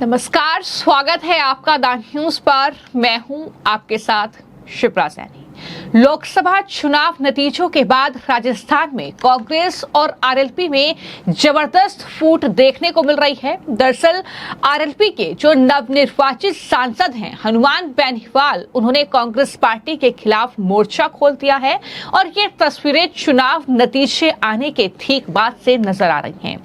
नमस्कार, स्वागत है आपका द न्यूज पर। मैं हूं आपके साथ शिप्रा सैनी। लोकसभा चुनाव नतीजों के बाद राजस्थान में कांग्रेस और आरएलपी में जबरदस्त फूट देखने को मिल रही है। दरअसल आरएलपी के जो नवनिर्वाचित सांसद हैं हनुमान बेनीवाल, उन्होंने कांग्रेस पार्टी के खिलाफ मोर्चा खोल दिया है और ये तस्वीरें चुनाव नतीजे आने के ठीक बाद से नजर आ रही हैं।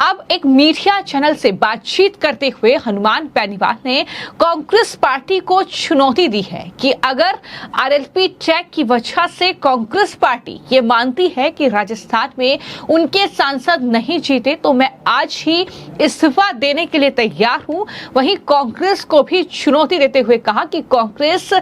अब एक मीडिया चैनल से बातचीत करते हुए हनुमान बेनीवाल ने कांग्रेस पार्टी को चुनौती दी है कि अगर आरएलपी टैग की वजह से कांग्रेस पार्टी ये मानती है कि राजस्थान में उनके सांसद नहीं जीते तो मैं आज ही इस्तीफा देने के लिए तैयार हूं। वहीं कांग्रेस को भी चुनौती देते हुए कहा कि कांग्रेस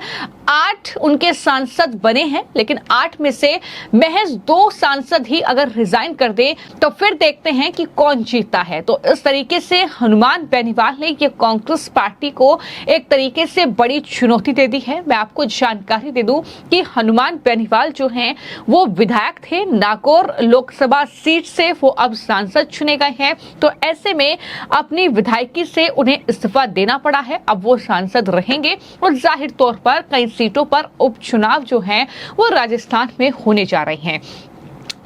8 उनके सांसद बने हैं, लेकिन 8 में से महज 2 सांसद ही अगर रिजाइन कर दे तो फिर देखते हैं कि कौन जीतता है। तो इस तरीके से हनुमान बेनीवाल ने ये कांग्रेस पार्टी को एक तरीके से बड़ी चुनौती दे दी है। मैं आपको जानकारी दे दूं कि हनुमान बेनीवाल जो हैं वो विधायक थे, नागौर लोकसभा सीट से वो अब सांसद चुने गए हैं। तो ऐसे में अपनी विधायकी से उन्हें इस्तीफा देना पड़ा है। अब वो सांसद रहेंगे और जाहिर तौर पर कई सीटों पर उपचुनाव जो हैं वो राजस्थान में होने जा रहे हैं।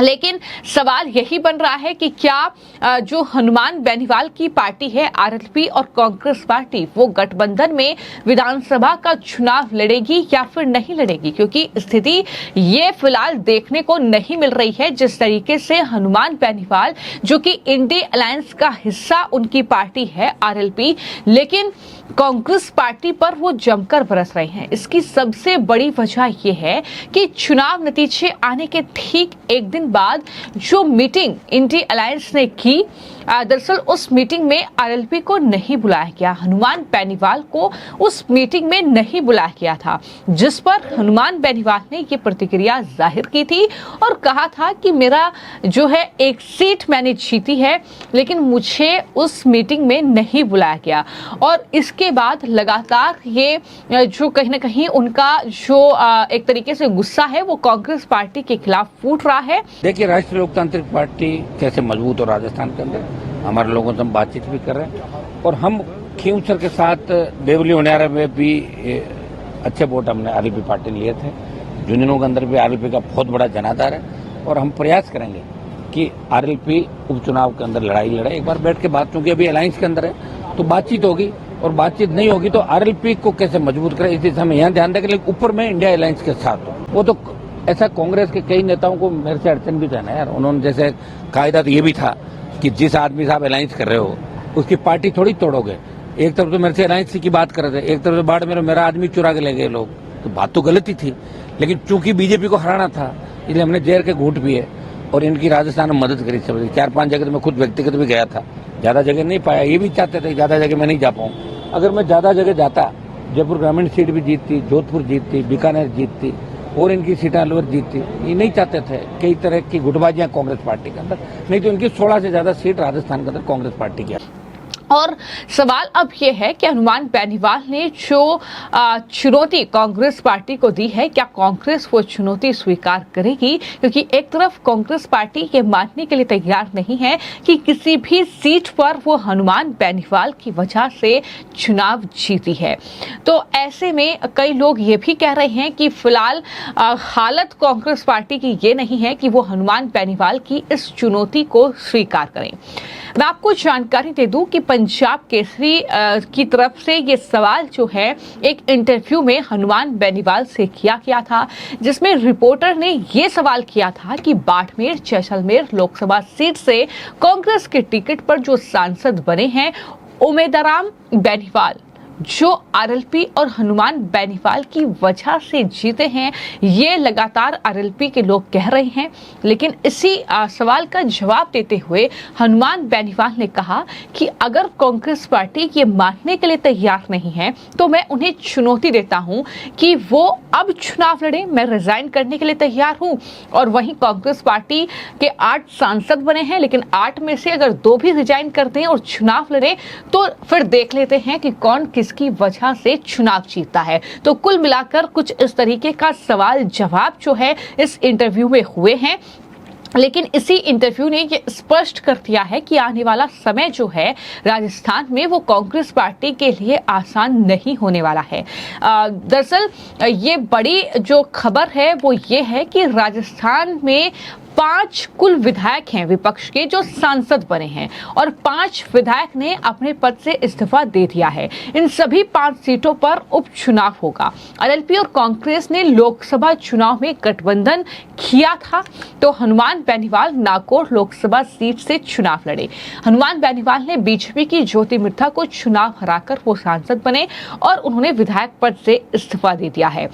लेकिन सवाल यही बन रहा है कि क्या जो हनुमान बेनीवाल की पार्टी है आरएलपी और कांग्रेस पार्टी वो गठबंधन में विधानसभा का चुनाव लड़ेगी या फिर नहीं लड़ेगी, क्योंकि स्थिति ये फिलहाल देखने को नहीं मिल रही है। जिस तरीके से हनुमान बेनीवाल जो कि इंडिया अलायंस का हिस्सा उनकी पार्टी है आरएलपी, लेकिन कांग्रेस पार्टी पर वो जमकर बरस रहे हैं। इसकी सबसे बड़ी वजह यह है कि चुनाव नतीजे आने के ठीक एक दिन बाद जो मीटिंग इंडिया अलायंस ने की, दरअसल उस मीटिंग में आरएलपी को नहीं बुलाया गया, हनुमान बेनीवाल को उस मीटिंग में नहीं बुलाया गया था, जिस पर हनुमान बेनीवाल ने ये प्रतिक्रिया जाहिर की थी और कहा था कि मेरा जो है एक सीट मैंने जीती है, लेकिन मुझे उस मीटिंग में नहीं बुलाया गया। और इसके बाद लगातार ये जो कहीं ना कहीं उनका जो एक तरीके से गुस्सा है वो कांग्रेस पार्टी के खिलाफ फूट रहा है। देखिए, राष्ट्रीय लोकतांत्रिक पार्टी कैसे मजबूत हो राजस्थान के अंदर, हमारे लोगों से हम बातचीत भी कर रहे हैं और हम खींवसर के साथ देवली होनियारा में भी अच्छे वोट हमने आरएलपी पार्टी लिए थे। झुंझुनू के अंदर भी आरएलपी का बहुत बड़ा जनाधार है और हम प्रयास करेंगे कि आरएलपी उपचुनाव के अंदर लड़ाई लड़े। एक बार बैठ के बात, क्योंकि अभी अलायंस के अंदर है तो बातचीत होगी और बातचीत नहीं होगी तो आरएलपी को कैसे मजबूत करें, इसी समय यहाँ ध्यान दें। लेकिन ऊपर में इंडिया अलायंस के साथ हो, वो तो ऐसा कांग्रेस के कई नेताओं को मेरे से अड़चन भी था ना यार। उन्होंने जैसे कायदा तो ये भी था कि जिस आदमी से आप अलायंस कर रहे हो उसकी पार्टी थोड़ी तोड़ोगे। एक तरफ तो मेरे से अलायंस की बात कर रहे थे, एक तरफ तो बाढ़ में मेरा आदमी चुरा के ले गए लोग, तो बात तो गलत ही थी। लेकिन चूंकि बीजेपी को हराना था इसलिए हमने जहर के घूंट पिए और इनकी राजस्थान में मदद करी। सब 4-5 जगह मैं खुद व्यक्तिगत भी गया था, ज्यादा जगह नहीं पाया। ये भी चाहते थे ज्यादा जगह मैं नहीं जा पाऊँ। अगर मैं ज्यादा जगह जाता, जयपुर ग्रामीण सीट भी जीतती, जोधपुर जीतती, बीकानेर जीतती और इनकी सीटें अलवर जीतती। ये नहीं चाहते थे कई तरह की गुटबाजियां कांग्रेस पार्टी के अंदर, नहीं तो इनकी 16 से ज्यादा सीट राजस्थान के अंदर कांग्रेस पार्टी की। और सवाल अब यह है कि हनुमान बेनीवाल ने जो चुनौती कांग्रेस पार्टी को दी है, क्या कांग्रेस वो चुनौती स्वीकार करेगी? क्योंकि एक तरफ कांग्रेस पार्टी ये मानने के लिए तैयार नहीं है कि किसी भी सीट पर वो हनुमान बेनीवाल की वजह से चुनाव जीती है। तो ऐसे में कई लोग ये भी कह रहे हैं कि फिलहाल हालत कांग्रेस पार्टी की ये नहीं है कि वो हनुमान बेनीवाल की इस चुनौती को स्वीकार करें। मैं आपको जानकारी दे दूं कि पंजाब केसरी की तरफ से ये सवाल जो है एक इंटरव्यू में हनुमान बेनीवाल से किया गया था, जिसमें रिपोर्टर ने ये सवाल किया था कि बाड़मेर जैसलमेर लोकसभा सीट से कांग्रेस के टिकट पर जो सांसद बने हैं उमेदराम बेनीवाल, जो आरएलपी और हनुमान बेनीवाल की वजह से जीते हैं, ये लगातार आरएलपी के लोग कह रहे हैं। लेकिन इसी सवाल का जवाब देते हुए हनुमान बेनीवाल ने कहा कि अगर कांग्रेस पार्टी ये मानने के लिए तैयार नहीं है तो मैं उन्हें चुनौती देता हूं कि वो अब चुनाव लड़े, मैं रिजाइन करने के लिए तैयार हूं। और वहीं कांग्रेस पार्टी के 8 सांसद बने हैं, लेकिन 8 में से अगर 2 भी रिजाइन कर दें और चुनाव लड़े तो फिर देख लेते हैं कि कौन किसकी वजह से चुनाव जीतता है। तो कुल मिलाकर कुछ इस तरीके का सवाल जवाब जो है इस इंटरव्यू में हुए हैं। लेकिन इसी इंटरव्यू ने ये स्पष्ट कर दिया है कि आने वाला समय जो है राजस्थान में वो कांग्रेस पार्टी के लिए आसान नहीं होने वाला है। दरअसल ये बड़ी जो खबर है वो ये है कि राजस्थान में 5 कुल विधायक हैं विपक्ष के जो सांसद बने हैं और 5 विधायक ने अपने पद से इस्तीफा दे दिया है। इन सभी 5 सीटों पर उपचुनाव होगा। आरएलपी और कांग्रेस ने लोकसभा चुनाव में गठबंधन किया था तो हनुमान बेनीवाल नागौर लोकसभा सीट से चुनाव लड़े। हनुमान बेनीवाल ने बीजेपी की ज्योति मिर्धा को चुनाव हराकर वो सांसद बने और उन्होंने विधायक पद से इस्तीफा दे दिया है।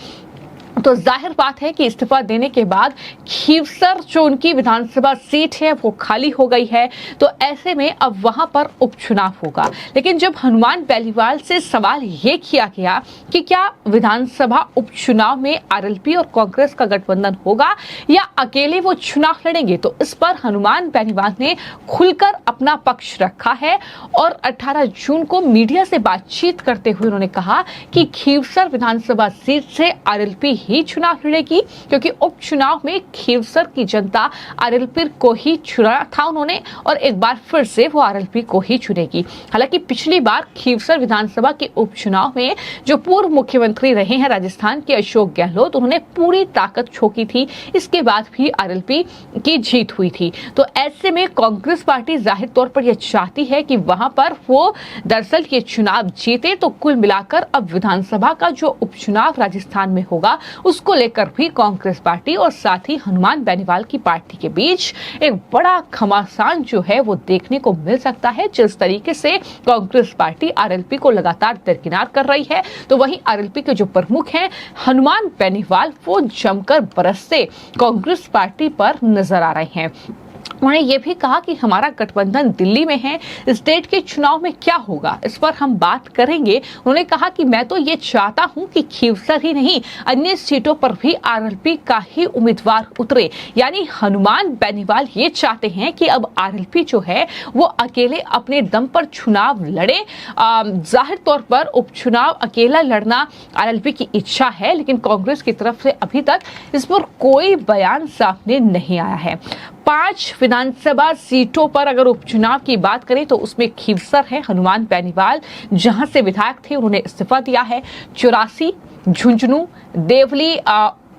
तो जाहिर बात है कि इस्तीफा देने के बाद खीवसर जो उनकी विधानसभा सीट है वो खाली हो गई है, तो ऐसे में अब वहां पर उपचुनाव होगा। लेकिन जब हनुमान बेनीवाल से सवाल ये किया गया कि क्या विधानसभा उपचुनाव में आरएलपी और कांग्रेस का गठबंधन होगा या अकेले वो चुनाव लड़ेंगे, तो इस पर हनुमान बेनीवाल ने खुलकर अपना पक्ष रखा है और 18 जून को मीडिया से बातचीत करते हुए उन्होंने कहा कि खीवसर विधानसभा सीट से आरएलपी ही चुनाव लड़ेगी, क्योंकि उपचुनाव में खीवसर की जनता आरएलपी को ही चुना था उन्होंने और एक बार फिर से वो आरएलपी को ही चुनेगी। हालांकि पिछली बार खीवसर विधानसभा के उपचुनाव में जो पूर्व मुख्यमंत्री रहे हैं राजस्थान के अशोक गहलोत, उन्होंने पूरी ताकत झोंकी थी, इसके बाद भी आरएलपी की जीत हुई थी। तो ऐसे में कांग्रेस पार्टी जाहिर तौर पर यह चाहती है कि वहां पर वो दरअसल ये चुनाव जीते। तो कुल मिलाकर अब विधानसभा का जो उपचुनाव राजस्थान में होगा उसको लेकर भी कांग्रेस पार्टी और साथ ही हनुमान बेनीवाल की पार्टी के बीच एक बड़ा घमासान जो है वो देखने को मिल सकता है। जिस तरीके से कांग्रेस पार्टी आरएलपी को लगातार दरकिनार कर रही है, तो वहीं आरएलपी के जो प्रमुख हैं हनुमान बेनीवाल वो जमकर बरसते कांग्रेस पार्टी पर नजर आ रहे हैं। उन्होंने ये भी कहा कि हमारा गठबंधन दिल्ली में है, स्टेट के चुनाव में क्या होगा इस पर हम बात करेंगे। उन्होंने कहा कि मैं तो ये चाहता हूं कि खीवसर ही नहीं अन्य सीटों पर भी आरएलपी का ही उम्मीदवार उतरे। यानी हनुमान बेनीवाल ये चाहते हैं कि अब आरएलपी जो है वो अकेले अपने दम पर चुनाव लड़े। जाहिर तौर पर उपचुनाव अकेला लड़ना आरएलपी की इच्छा है, लेकिन कांग्रेस की तरफ से अभी तक इस पर कोई बयान सामने नहीं आया है। 5 विधानसभा सीटों पर अगर उपचुनाव की बात करें तो उसमें खीवसर है। हनुमान बेनीवाल जहां से विधायक थे उन्होंने इस्तीफा दिया है। 84 झुंझुनू, देवली,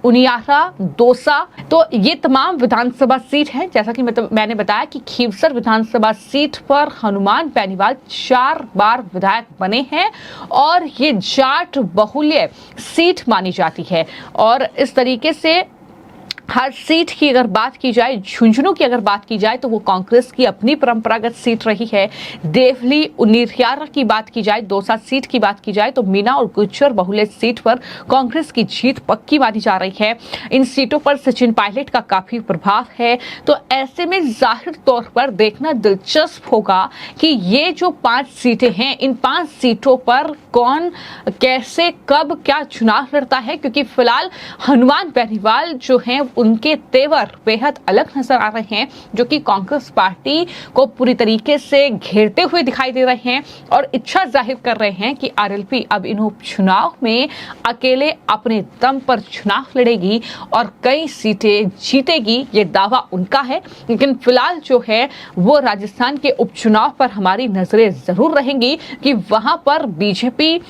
उनियारा, दौसा, तो ये तमाम विधानसभा सीट हैं। जैसा कि मैंने बताया कि खीवसर विधानसभा सीट पर हनुमान बेनीवाल 4 बार विधायक बने हैं और ये जाट बहुल्य सीट मानी जाती है। और इस तरीके से हर सीट की अगर बात की जाए, झुंझुनू की अगर बात की जाए तो वो कांग्रेस की अपनी परंपरागत सीट रही है। देवली, उनियारा की बात की जाए, दौसा सीट की बात की जाए तो मीना और गुज्जर बहुल्य सीट पर कांग्रेस की जीत पक्की मानी जा रही है। इन सीटों पर सचिन पायलट का काफी प्रभाव है। तो ऐसे में जाहिर तौर पर देखना दिलचस्प होगा कि ये जो 5 सीटें हैं, इन 5 सीटों पर कौन कैसे कब क्या चुनाव लड़ता है, क्योंकि फिलहाल हनुमान बेनीवाल जो हैं उनके तेवर बेहद अलग नजर आ रहे हैं, जो कि कांग्रेस पार्टी को पूरी तरीके से घेरते हुए दिखाई दे रहे हैं और इच्छा जाहिर कर रहे हैं कि आरएलपी अब इन उपचुनाव में अकेले अपने दम पर चुनाव लड़ेगी और कई सीटें जीतेगी। ये दावा उनका है, लेकिन फिलहाल जो है वो राजस्थान के उपचुनाव पर हमारी नजरें जरूर रहेंगी कि वहां पर बीजेपी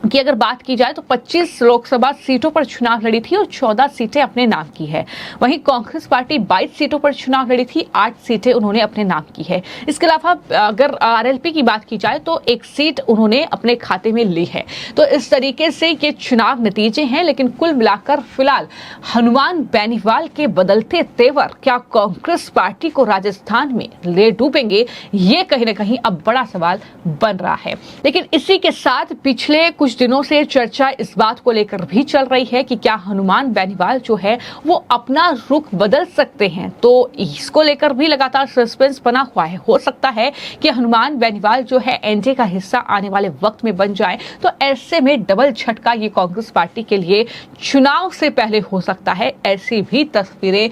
की अगर बात की जाए तो 25 लोकसभा सीटों पर चुनाव लड़ी थी और 14 सीटें अपने नाम की है। वहीं कांग्रेस पार्टी 22 सीटों पर चुनाव लड़ी थी, 8 सीटें उन्होंने अपने नाम की है। इसके अलावा अगर आरएलपी की बात की जाए तो 1 सीट उन्होंने अपने खाते में ली है। तो इस तरीके से ये चुनाव नतीजे हैं, लेकिन कुल मिलाकर फिलहाल हनुमान बेनीवाल के बदलते तेवर क्या कांग्रेस पार्टी को राजस्थान में ले डूबेंगे, ये कहीं ना कहीं अब बड़ा सवाल बन रहा है। लेकिन इसी के साथ पिछले कुछ दिनों से चर्चा इस बात को लेकर भी चल रही है कि क्या हनुमान बेनीवाल जो है वो अपना रुख बदल सकते हैं। तो इसको लेकर भी लगातार सस्पेंस बना हुआ है। हो सकता है कि हनुमान बेनीवाल जो है एनडीए का हिस्सा आने वाले वक्त में बन जाए, तो ऐसे में डबल झटका ये कांग्रेस पार्टी के लिए चुनाव से पहले हो सकता है। ऐसी भी तस्वीरें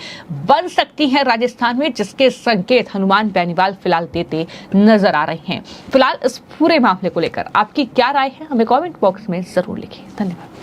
बन सकती हैं राजस्थान में, जिसके संकेत हनुमान बेनीवाल फिलहाल देते नजर आ रहे हैं। फिलहाल इस पूरे मामले को लेकर आपकी क्या राय है, हमें कमेंट बॉक्स में जरूर लिखें। धन्यवाद।